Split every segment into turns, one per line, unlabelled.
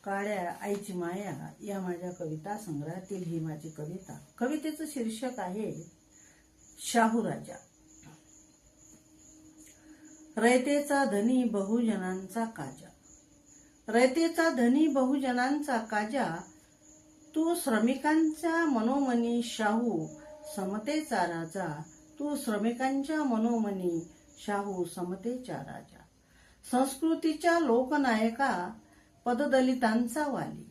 काळ्या आईची माया या माझ्या कविता संग्रहातील ही माझी कविता. कवितेचं शीर्षक आहे शाहू राजा. रयतेचा धनी बहुजनांचा काजा. रयतेचा धनी बहुजनांचा काजा, तू श्रमिकांच्या मनोमनी शाहू समतेचा राजा. तू श्रमिकांच्या मनोमनी शाहू समतेचा राजा. संस्कृतीच्या लोकनायका पददलितांचा वाली.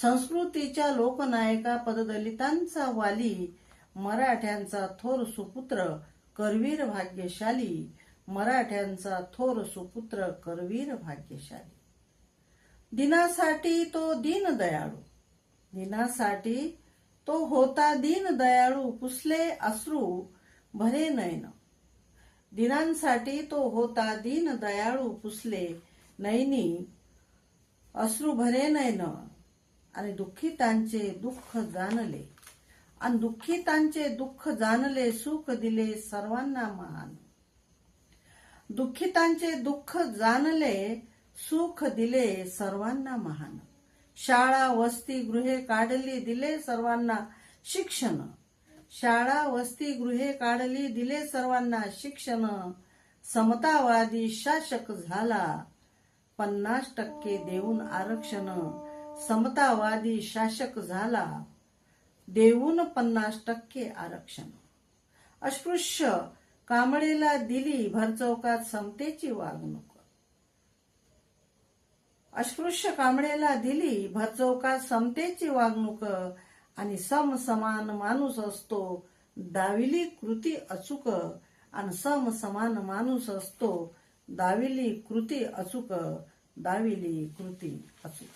संस्कृतीच्या लोकनायका पददलितांचा वाली. मराठ्यांचा थोर सुपुत्र करवीर भाग्यशाली. मराठ्यांचा थोर सुपुत्र करवीर भाग्यशाली. दिनासाठी तो दीनदयाळू. दिनासाठी तो होता दीनदयाळू. पुसले अश्रू भरे नयन. दिनांसाठी तो होता दीनदयाळू. पुसले नयनी अश्रू भरे नयन. आणि दुःखितांचे दुःख जाणले. आणि दुःखितांचे दुःख जाणले. सुख दिले सर्वांना महान. दुःखितांचे दुःख जाणले. सुख दिले सर्वांना महान. शाळा वसतिगृहे काढली. दिले सर्वांना शिक्षण. शाळा वसतिगृहे काढली. दिले सर्वांना शिक्षण. समतावादी शासक झाला. 50% देऊन आरक्षण. समतावादी शासक झाला. देऊन 50% आरक्षण. अस्पृश्य कांबळेला दिली भरचौकात समतेची वागणूक. अस्पृश्य कांबळेला दिली भरचौकात समतेची वागणूक. आणि समान माणूस असतो दाविली कृती अचूक. आणि समान माणूस असतो दाविली कृती अचूक. दाविली कृती अचूक.